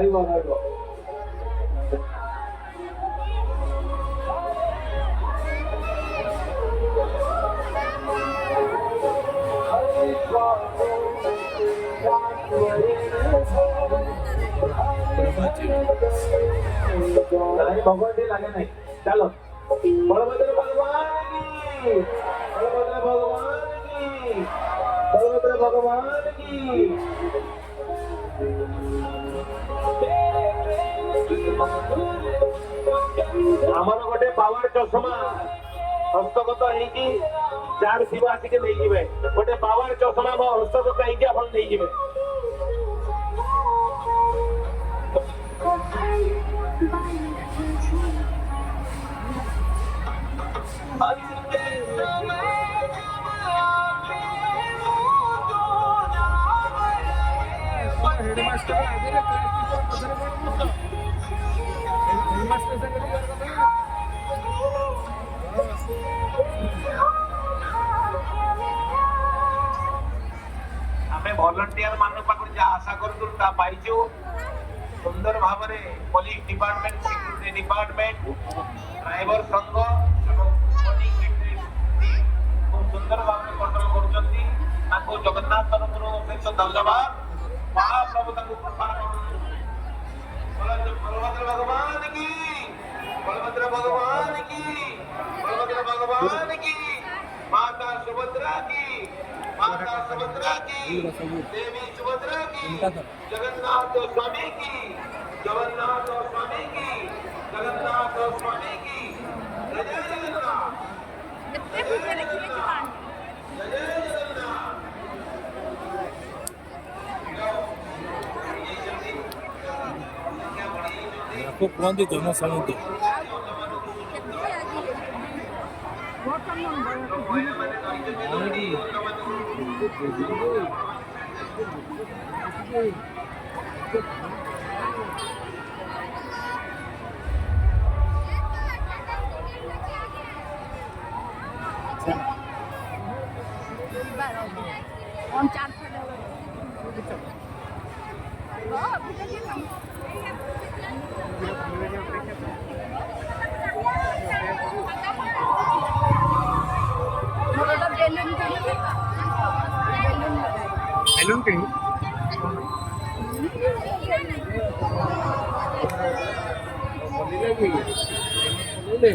ରହିବ ରହିବ। भगवान लगे नहीं चलो बलभद्र भगवान की बलभद्र भगवान की बलभद्र भगवान की आमर गोटे पावर चषमा हस्तगत होगी जार शिव आसिक नहीं गोटे पावर चषमा हस्तगत होगी आप नहीं हेडमास्टर आमे वॉलंटियर मान पाखु जा आशा करू ता पाइछु सुंदर भाव में police department security department driver संघ खूब सुंदर भाव में कंट्रोल करुचंती ताको जगन्नाथ तरफ अशेष धन्यवाद महाप्रभु ताको कृपा बलभद्र भगवान की बलभद्र भगवान की बलभद्र भगवान की माता सुभद्रा की माता सुभद्रा की देवी सुभद्रा की जगन्नाथ स्वामी की जगन्नाथ स्वामी की जगन्नाथ स्वामी की जय जगन्नाथ जय जगन्नाथ जय जगन्नाथ आपको कौन दी दोनों समिति बैलून कहीं ले